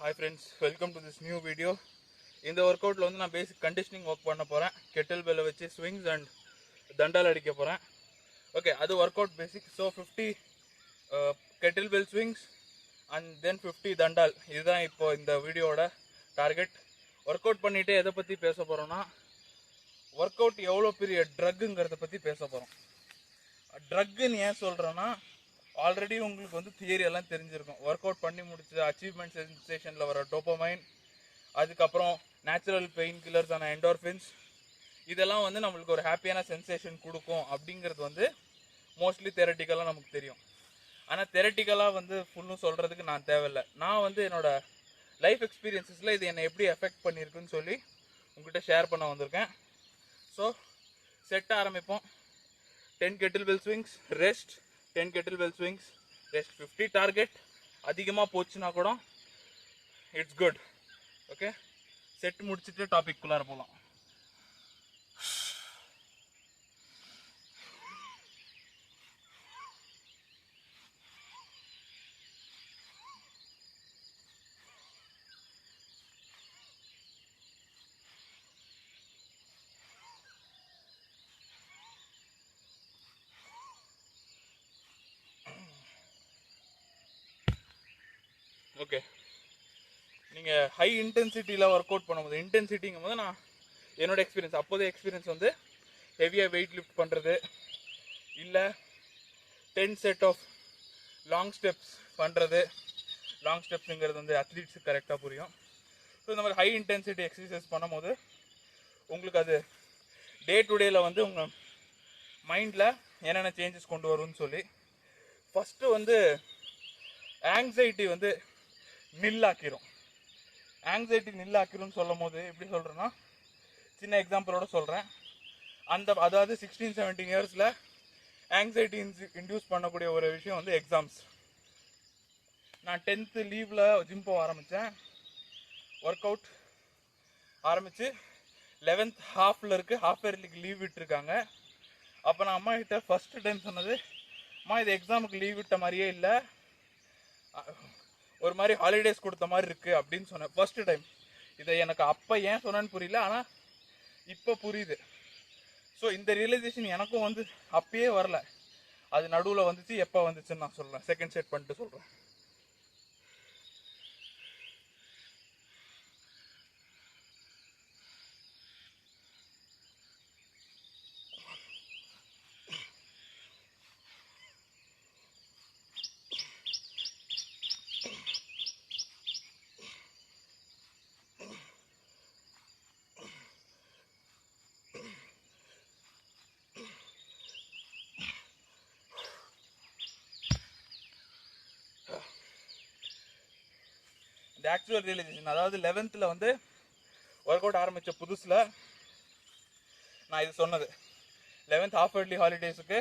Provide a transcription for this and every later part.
Hi friends, welcome to this new video. இந்த work அவுட்ல வந்து நான் பேசிக் கண்டிஷனிங் ஒர்க் பண்ண போறேன். கெட்டில் பெல்ல வச்சு ஸ்விங்ஸ் அண்ட் தண்டால் அடிக்க போறேன். ஓகே, அது work out basic. So 50 Kettle bell swings and then 50 தண்டால். இதுதான் இப்போ இந்த வீடியோட டார்கெட். ஒர்க் அவுட் பண்ணிட்டு எதை பற்றி பேச போகிறோன்னா, ஒர்க் அவுட் எவ்வளோ பெரிய ட்ரக்குங்கிறத பற்றி பேச போகிறோம். ட்ரக்குன்னு ஏன் சொல்கிறேன்னா, ஆல்ரெடி உங்களுக்கு வந்து தியரி எல்லாம் தெரிஞ்சிருக்கும். ஒர்க் அவுட் பண்ணி முடிச்சு அச்சீவ்மெண்ட் சென்சேஷனில் வர டோப்பமைன், அதுக்கப்புறம் நேச்சுரல் பெயின் கில்லர்ஸான என்டோர்ஃபின்ஸ், இதெல்லாம் வந்து நம்மளுக்கு ஒரு ஹாப்பியான சென்சேஷன் கொடுக்கும் அப்படிங்கிறது வந்து மோஸ்ட்லி தெரட்டிக்கலாக நமக்கு தெரியும். ஆனால் தெரட்டிக்கலாக வந்து ஃபுல்லும் சொல்கிறதுக்கு நான் தேவையில்லை. நான் வந்து என்னோட லைஃப் எக்ஸ்பீரியன்ஸஸில் இது என்னை எப்படி எஃபெக்ட் பண்ணியிருக்குன்னு சொல்லி உங்கள்கிட்ட ஷேர் பண்ண வந்திருக்கேன். ஸோ செட் ஆரம்பிப்போம். 10 Kettle bell swings, rest 10 Kettle bell swings, rest 50 target. அதிகமாக போச்சுன்னா கூட இட்ஸ் குட். ஓகே, செட் முடிச்சுட்டு டாபிக் குள்ளார போகலாம். ஓகே, நீங்கள் ஹை இன்டென்சிட்டியில் ஒர்க் அவுட் பண்ணும்போது, இன்டென்சிட்டிங்கும் போது நான் என்னோட எக்ஸ்பீரியன்ஸ், அப்போதைய எக்ஸ்பீரியன்ஸ் வந்து ஹெவியாக வெயிட் லிஃப்ட் பண்ணுறது, இல்லை 10 செட் ஆஃப் லாங் ஸ்டெப்ஸ் பண்ணுறது. லாங் ஸ்டெப்ஸுங்கிறது வந்து அத்லீட்ஸுக்கு கரெக்டாக புரியும். ஸோ இந்த மாதிரி ஹை இன்டென்சிட்டி எக்ஸசைஸ் பண்ணும்போது உங்களுக்கு அது டே டு டேயில் வந்து உங்கள் மைண்டில் என்னென்ன சேஞ்சஸ் கொண்டு வரும்னு சொல்லி, ஃபஸ்ட்டு வந்து ஆங்ஸைட்டி வந்து நில்லாக்கிரும். ஆங்ஸைட்டி நில்லாக்கிரும்னு சொல்லும் போது எப்படி சொல்கிறேன்னா, சின்ன எக்ஸாம்பிளோட சொல்கிறேன். அதாவது 16-17 இயர்ஸில் ஆங்ஸைட்டி இன்டியூஸ் பண்ணக்கூடிய ஒரு விஷயம் வந்து எக்ஸாம்ஸ். நான் 10th லீவில் ஜிம் போக ஆரம்பித்தேன். ஒர்க் அவுட் ஆரம்பித்து 11th ஹாஃபில் இருக்குது, ஹாஃப் இயர்லிக்கு லீவ் விட்டுருக்காங்க. அப்போ நான் அம்மா கிட்ட ஃபஸ்ட்டு டைம் சொன்னது, அம்மா இது எக்ஸாமுக்கு லீவ் விட்ட மாதிரியே இல்லை, ஒரு மாதிரி ஹாலிடேஸ் கொடுத்த மாதிரி இருக்குது அப்படின்னு சொன்னேன் ஃபர்ஸ்ட் டைம். இதை எனக்கு அப்போ ஏன் சொன்னேன்னு புரியல, ஆனால் இப்போ புரியுது. ஸோ இந்த ரியலைசேஷன் எனக்கும் வந்து அப்பயே வரல, அது நடுவில் வந்துச்சு. எப்போ வந்துச்சுன்னு நான் சொல்கிறேன், செகண்ட் செட் பண்ணிட்டு சொல்கிறேன். இந்த ஆக்சுவல் ரியலைசேஷன், அதாவது 11th வந்து ஒர்க் அவுட் ஆரம்பித்த புதுசில் நான் இது சொன்னது. 11th ஹாஃப் இயர்லி ஹாலிடேஸுக்கு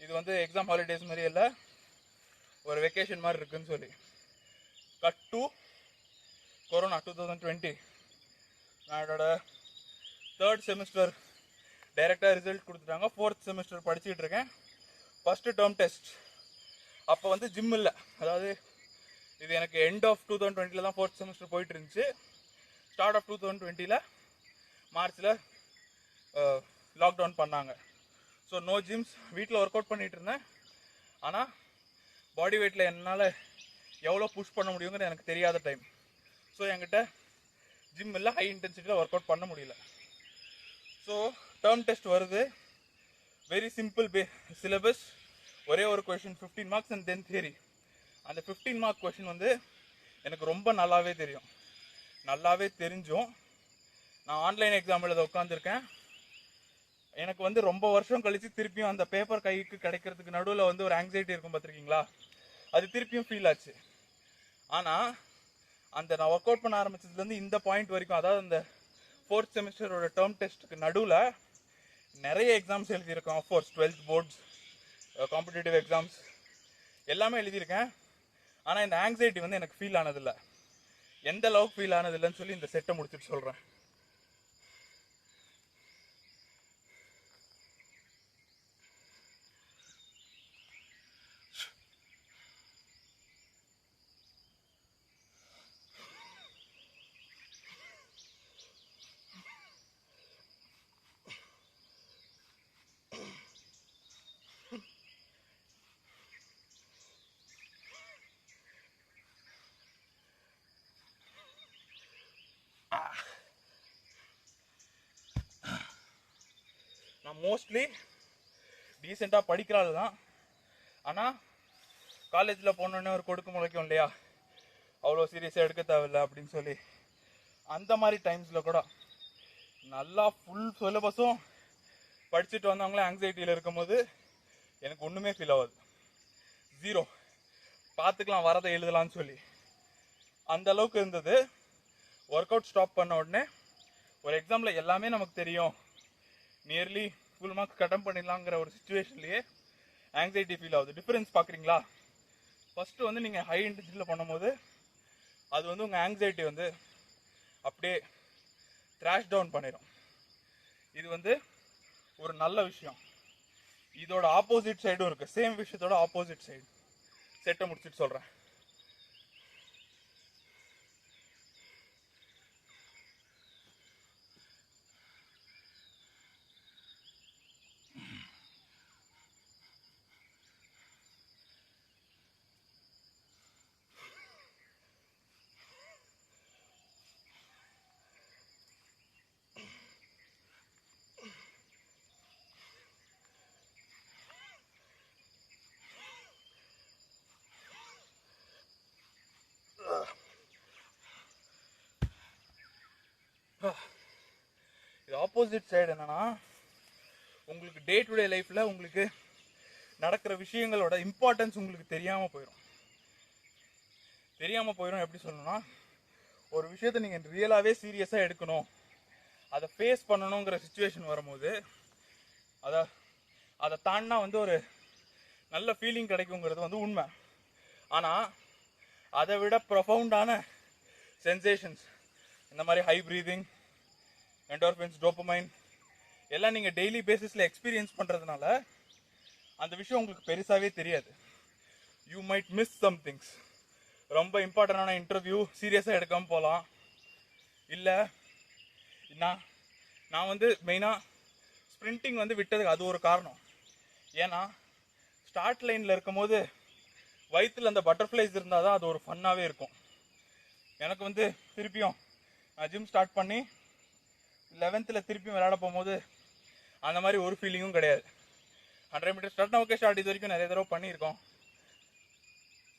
இது வந்து எக்ஸாம் ஹாலிடேஸ் மாதிரி இல்லை, ஒரு வெக்கேஷன் மாதிரி இருக்குன்னு சொல்லி. Cut to corona 2020. நான் என்னோட 3rd செமிஸ்டர் டைரெக்டாக ரிசல்ட் கொடுத்துட்டாங்க. 4th செமிஸ்டர் படிச்சுக்கிட்டு இருக்கேன். First term test. அப்போ வந்து ஜிம் இல்லை, அதாவது இது எனக்கு எண்ட் ஆஃப் 2020 தான் 4th செமிஸ்டர் போயிட்டு இருந்துச்சு. ஸ்டார்ட் ஆஃப் 2020 மார்ச்சில் லாக்டவுன் பண்ணாங்க. So no gyms. வீட்டில் ஒர்க் அவுட் பண்ணிகிட்டு இருந்தேன். ஆனால் பாடி வெயிட்டில் என்னால் எவ்வளோ புஷ் பண்ண முடியுங்கிறது எனக்கு தெரியாத டைம். ஸோ என்கிட்ட ஜிம் இல்லை, ஹை இன்டென்சிட்டியில் ஒர்க் அவுட் பண்ண முடியல. ஸோ டேர்ம் டெஸ்ட் வருது. வெரி சிம்பிள் சிலபஸ், ஒரே ஒரு question 15 marks and then theory. அந்த 15 மார்க் கொஷின் வந்து எனக்கு ரொம்ப நல்லாவே தெரியும். நல்லாவே தெரிஞ்சும் நான் ஆன்லைன் எக்ஸாம் எழுத உட்காந்துருக்கேன். எனக்கு வந்து ரொம்ப வருஷம் கழித்து திருப்பியும் அந்த பேப்பர் கைக்கு கிடைக்கிறதுக்கு நடுவில் வந்து ஒரு ஆங்ஸைட்டி இருக்கும், பார்த்துருக்கீங்களா? அது திருப்பியும் ஃபீல் ஆச்சு. ஆனால் அந்த நான் ஒர்க் அவுட் பண்ண ஆரம்பிச்சதுலேருந்து இந்த பாயிண்ட் வரைக்கும், அதாவது அந்த 4th செமிஸ்டரோட டேர்ம் டெஸ்ட்டுக்கு நடுவில் நிறைய எக்ஸாம்ஸ் எழுதியிருக்கேன். Of course 12th ports, competitive exams எல்லாமே எழுதியிருக்கேன். ஆனால் இந்த ஆங்ஸைட்டி வந்து எனக்கு ஃபீல் ஆனதில்லை. எந்த அளவுக்கு ஃபீல் ஆனதில்லைன்னு சொல்லி இந்த செட்டை முடிச்சுட்டு சொல்கிறேன். நான் மோஸ்ட்லி டீசெண்டாக படிக்கிற ஆள் தான். ஆனால் காலேஜில் போனோடனே ஒரு கொடுக்க முளைக்கும் இல்லையா, அவ்வளோ சீரியஸாக எடுக்க தேவையில்லை அப்படின்னு சொல்லி, அந்த மாதிரி டைம்ஸில் கூட நல்லா ஃபுல் சிலபஸும் படிச்சுட்டு வந்தவங்களே ஆங்ஸைட்டியில் இருக்கும்போது எனக்கு ஒன்றுமே ஃபீல் ஆகாது. ஜீரோ, பார்த்துக்கலாம் வரதை எழுதலான்னு சொல்லி அந்த அளவுக்கு இருந்தது. ஒர்க் அவுட் ஸ்டாப் பண்ண உடனே ஒரு எக்ஸாமில் எல்லாமே நமக்கு தெரியும், நியர்லி ஃபுல் மார்க்ஸ் கட்டம் பண்ணிடலாங்கிற ஒரு சுச்சுவேஷன்லேயே ஆங்ஸைட்டி ஃபீல் ஆகுது. டிஃப்ரென்ஸ் பார்க்குறீங்களா? ஃபஸ்ட்டு வந்து நீங்கள் ஹை இன்டென்சிட்டியில் பண்ணும்போது அது வந்து உங்கள் ஆங்ஸைட்டி வந்து அப்படியே த்ராஷ் டவுன் பண்ணிடும். இது வந்து ஒரு நல்ல விஷயம். இதோட ஆப்போசிட் சைடும் இருக்குது, சேம் விஷயத்தோட ஆப்போசிட் சைடு. செட்டை முடிச்சுட்டு சொல்கிறேன். இது ஆப்போசிட் சைடு என்னன்னா, உங்களுக்கு டே டு டே லைஃப்பில் உங்களுக்கு நடக்கிற விஷயங்களோட இம்பார்ட்டன்ஸ் உங்களுக்கு தெரியாமல் போயிடும். எப்படி சொல்லணும்னா, ஒரு விஷயத்தை நீங்கள் ரியலாகவே சீரியஸாக எடுக்கணும், அதை ஃபேஸ் பண்ணணுங்கிற சுச்சுவேஷன் வரும்போது அதை தாண்டினா வந்து ஒரு நல்ல ஃபீலிங் கிடைக்குங்கிறது வந்து உண்மை. ஆனால் அதை விட ப்ரொஃபவுண்டான சென்சேஷன்ஸ், இந்த மாதிரி ஹை ப்ரீதிங், என்டோர்ஃபின்ஸ், டோபமைன் எல்லாம் நீங்கள் டெய்லி பேசிஸில் எக்ஸ்பீரியன்ஸ் பண்ணுறதுனால அந்த விஷயம் உங்களுக்கு பெருசாகவே தெரியாது. You might miss some things. ரொம்ப இம்பார்ட்டண்டான இன்டர்வியூ சீரியஸாக எடுக்காமல் போகலாம். இல்லை நான் வந்து மெயினாக ஸ்ப்ரிண்டிங் வந்து விட்டதுக்கு அது ஒரு காரணம். ஏன்னா ஸ்டார்ட் லைனில் இருக்கும் போது வயிற்றில் அந்த பட்டர்ஃப்ளைஸ் இருந்தால் தான் அது ஒரு ஃபன்னாகவே இருக்கும். எனக்கு வந்து திருப்பியும் நான் ஜிம் ஸ்டார்ட் பண்ணி 11th திருப்பியும் விளையாட போகும்போது அந்த மாதிரி ஒரு ஃபீலிங்கும் கிடையாது. 100 மீட்டர் ஸ்டார்ட்னா ஓகே, ஸ்டார்ட் இது வரைக்கும் நிறைய தடவை பண்ணியிருக்கோம்,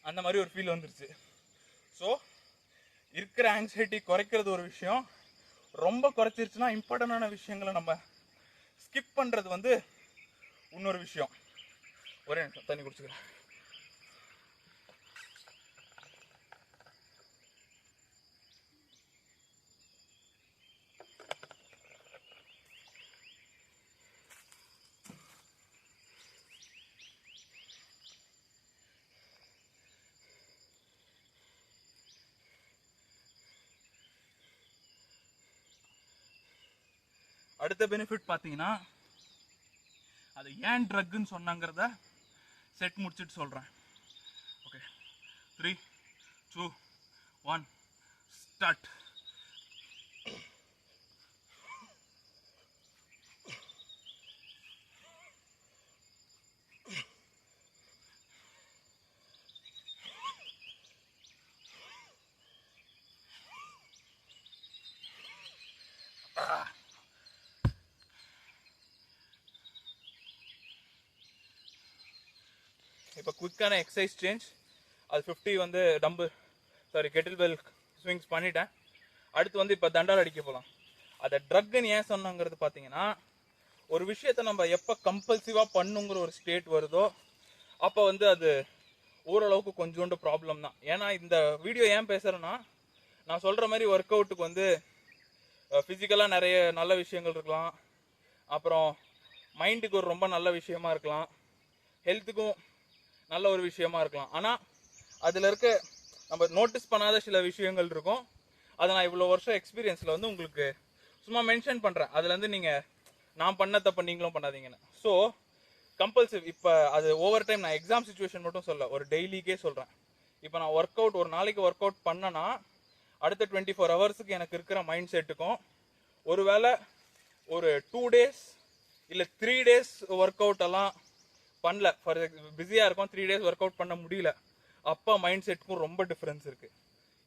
அந்த மாதிரி ஒரு ஃபீல் வந்துருச்சு. ஸோ இருக்கிற ஆங்ஸைட்டி குறைக்கிறது ஒரு விஷயம். ரொம்ப குறைச்சிருச்சுன்னா இம்பார்ட்டண்டான விஷயங்களை நம்ம ஸ்கிப் பண்ணுறது வந்து இன்னொரு விஷயம். ஒரே நிமிஷம் தண்ணி குடிச்சுக்கிறேன். அடுத்த பெனிஃபிட் பார்த்தீங்கன்னா, அது ஏன் ட்ரக்குன்னு சொன்னாங்கிறத செட் முடிச்சுட்டு சொல்கிறேன். Okay, 3, 2, 1 start. இப்போ குயிக்கான எக்ஸசைஸ் சேஞ்ச். அது 50 வந்து கெட்டில் பெல் ஸ்விங்ஸ் பண்ணிட்டேன். அடுத்து வந்து இப்போ தண்டால் அடிக்க போகலாம். அதை ட்ரக்குன்னு ஏன் சொன்னாங்கிறது பார்த்தீங்கன்னா, ஒரு விஷயத்தை நம்ம எப்போ கம்பல்சிவாக பண்ணுங்கிற ஒரு ஸ்டேட் வருதோ அப்போ வந்து அது ஓரளவுக்கு கொஞ்சோண்டு ப்ராப்ளம் தான். ஏன்னா இந்த வீடியோ ஏன் பேசுகிறேன்னா, நான் சொல்கிற மாதிரி ஒர்க் அவுட்டுக்கு வந்து ஃபிசிக்கலாக நிறைய நல்ல விஷயங்கள் இருக்கலாம், அப்புறம் மைண்டுக்கு ஒரு ரொம்ப நல்ல விஷயமா இருக்கலாம், ஹெல்த்துக்கும் நல்ல ஒரு விஷயமா இருக்கலாம். ஆனால் அதில் இருக்க நம்ம நோட்டீஸ் பண்ணாத சில விஷயங்கள் இருக்கும். அதை நான் இவ்வளோ வருஷம் எக்ஸ்பீரியன்ஸில் வந்து உங்களுக்கு சும்மா மென்ஷன் பண்ணுறேன். அதுலேருந்து நீங்கள் நான் பண்ண தப்ப நீங்களும் பண்ணாதீங்கன்னு. ஸோ கம்பல்சிவ் இப்போ அது ஓவர் டைம், நான் எக்ஸாம் சுச்சுவேஷன் மட்டும் சொல்ல, ஒரு டெய்லிக்கே சொல்கிறேன். இப்போ நான் ஒர்க் அவுட் ஒரு நாளைக்கு ஒர்க் அவுட் பண்ணேன்னா அடுத்த 24 ஹவர்ஸுக்கு எனக்கு இருக்கிற மைண்ட் செட்டுக்கும், ஒருவேளை ஒரு 2 days இல்லை 3 days ஒர்க் அவுட் எல்லாம் பண்ணல, ஃபார் பிஸியாக இருக்கும், 3 days ஒர்க் அவுட் பண்ண முடியல, அப்போ மைண்ட் செட்டுக்கும் ரொம்ப டிஃப்ரென்ஸ் இருக்குது.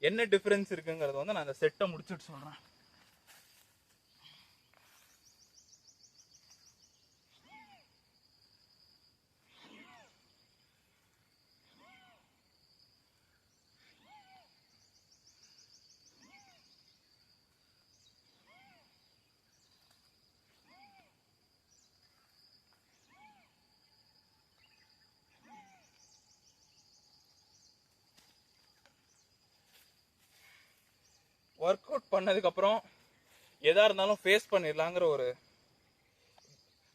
என்ன டிஃப்ரென்ஸ் இருக்குங்கிறத வந்து நான் அந்த செட்டை முடிச்சுட்டு சொல்கிறேன். ஒர்க் அவுட் பண்ணதுக்கப்புறம் எதாக இருந்தாலும் ஃபேஸ் பண்ணிடலாங்கிற ஒரு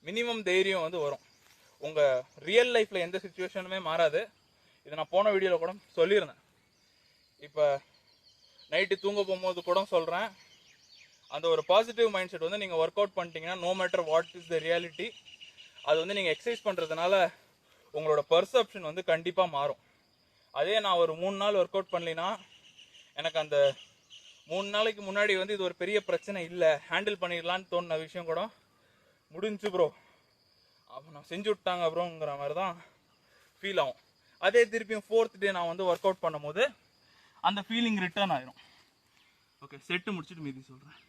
மினிமம் தைரியம் வந்து வரும். உங்கள் ரியல் லைஃப்பில் எந்த சுச்சுவேஷனுமே மாறாது. இதை நான் போன வீடியோவில் கூட சொல்லியிருந்தேன். இப்போ நைட்டு தூங்க போகும்போது கூட சொல்கிறேன், அந்த ஒரு பாசிட்டிவ் மைண்ட் செட் வந்து நீங்கள் ஒர்க் அவுட் பண்ணிட்டீங்கன்னா no matter what is the reality, அது வந்து நீங்கள் எக்ஸசைஸ் பண்ணுறதுனால உங்களோட பர்செப்ஷன் வந்து கண்டிப்பாக மாறும். அதே நான் ஒரு 3 நாள் ஒர்க் அவுட் பண்ணலினா எனக்கு அந்த 3 நாளைக்கு முன்னாடி வந்து இது ஒரு பெரிய பிரச்சனை இல்லை, ஹேண்டில் பண்ணிடலான்னு தோணுன விஷயம் கூட முடிஞ்சு ப்ரோ, அப்போ நான் செஞ்சு விட்டாங்க ப்ரோங்கிற மாதிரி தான் ஃபீல் ஆகும். அதே திருப்பியும் 4th டே நான் வந்து ஒர்க் அவுட் பண்ணும் போது அந்த ஃபீலிங் ரிட்டர்ன் ஆயிரும். ஓகே, செட்டு முடிச்சுட்டு மீதி சொல்கிறேன்.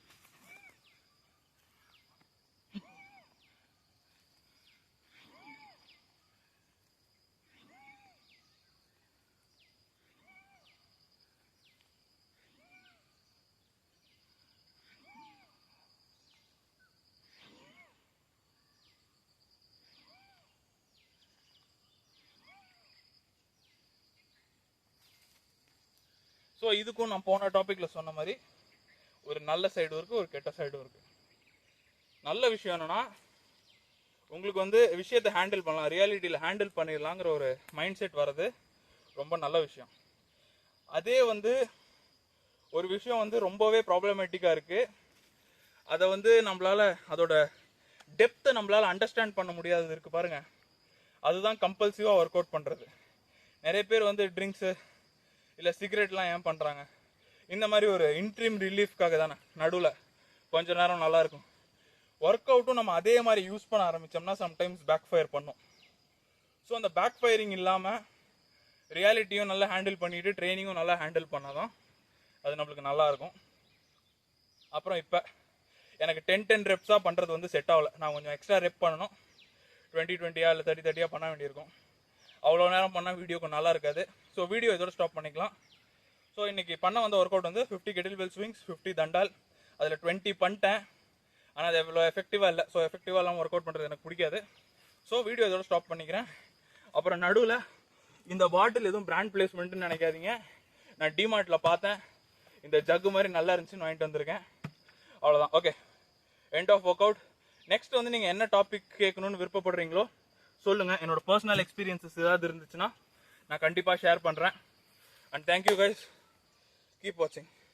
ஸோ இதுக்கும் நான் போன டாப்பிக்கில் சொன்ன மாதிரி ஒரு நல்ல சைடும் இருக்குது, ஒரு கெட்ட சைடும் இருக்குது. நல்ல விஷயம் என்னென்னா, உங்களுக்கு வந்து விஷயத்தை ஹேண்டில் பண்ணலாம், ரியாலிட்டியில் ஹேண்டில் பண்ணிடலாங்கிற ஒரு மைண்ட் செட் வர்றது ரொம்ப நல்ல விஷயம். அதே வந்து ஒரு விஷயம் வந்து ரொம்பவே ப்ராப்ளமேட்டிக்காக இருக்குது, அதை வந்து நம்மளால் அதோட டெப்த்தை நம்மளால் அண்டர்ஸ்டாண்ட் பண்ண முடியாதது இருக்குது பாருங்கள், அதுதான் கம்பல்சிவாக ஒர்க் அவுட் பண்ணுறது. நிறைய பேர் வந்து ட்ரிங்க்ஸு இல்லை சிகரெட்லாம் ஏன் பண்ணுறாங்க? இந்த மாதிரி ஒரு இன்ட்ரீம் ரிலீஃப்காக தானே. நடுவில் கொஞ்ச நேரம் நல்லாயிருக்கும். ஒர்க் அவுட்டும் நம்ம அதே மாதிரி யூஸ் பண்ண ஆரம்பித்தோம்னா சம்டைம்ஸ் பேக் ஃபயர் பண்ணும். ஸோ அந்த பேக் ஃபயரிங் இல்லாமல் ரியாலிட்டியும் நல்லா ஹேண்டில் பண்ணிவிட்டு ட்ரைனிங்கும் நல்லா ஹேண்டில் பண்ணால் தான் அது நம்மளுக்கு நல்லாயிருக்கும். அப்புறம் இப்போ எனக்கு 10 ரெப்ஸாக பண்ணுறது வந்து செட் ஆகலை. நான் கொஞ்சம் எக்ஸ்ட்ரா ரெப் பண்ணணும். 20 இல்லை 30 பண்ண வேண்டியிருக்கும். அவ்வளோ நேரம் பண்ணால் வீடியோ கொஞ்சம் நல்லா இருக்காது. ஸோ வீடியோ இதோட ஸ்டாப் பண்ணிக்கலாம். ஸோ இன்றைக்கி பண்ண வந்த ஒர்க் அவுட் வந்து 50 கெட்டில்பெல் ஸ்விங்ஸ், 50 தண்டால். அதில் 20 பண்ணிட்டேன், ஆனால் அது எவ்வளோ எஃபெக்டிவாக இல்லை. ஸோ எஃபெக்டிவாக இல்லாமல் ஒர்க் அவுட் பண்ணுறது எனக்கு பிடிக்காது. ஸோ வீடியோ இதோட ஸ்டாப் பண்ணிக்கிறேன். அப்புறம் நடுவில் இந்த பாட்டில் எதுவும் பிராண்ட் பிளேஸ்மெண்ட்டுன்னு நினைக்காதீங்க. நான் டிமார்ட்டில் பார்த்தேன், இந்த ஜக்கு மாதிரி நல்லா இருந்துச்சுன்னு வாங்கிட்டு வந்திருக்கேன். அவ்வளோதான். Okay, end of work out. Next வந்து நீங்கள் என்ன டாபிக் கேட்கணுன்னு விருப்பப்படுறீங்களோ சொல்லுங்கள். என்னோட பர்சனல் எக்ஸ்பீரியன்ஸஸ் ஏதாவது இருந்துச்சுன்னா நான் கண்டிப்பாக ஷேர் பண்ணுறேன். அண்ட் தேங்க்யூ கைஸ், கீப் வாட்சிங்.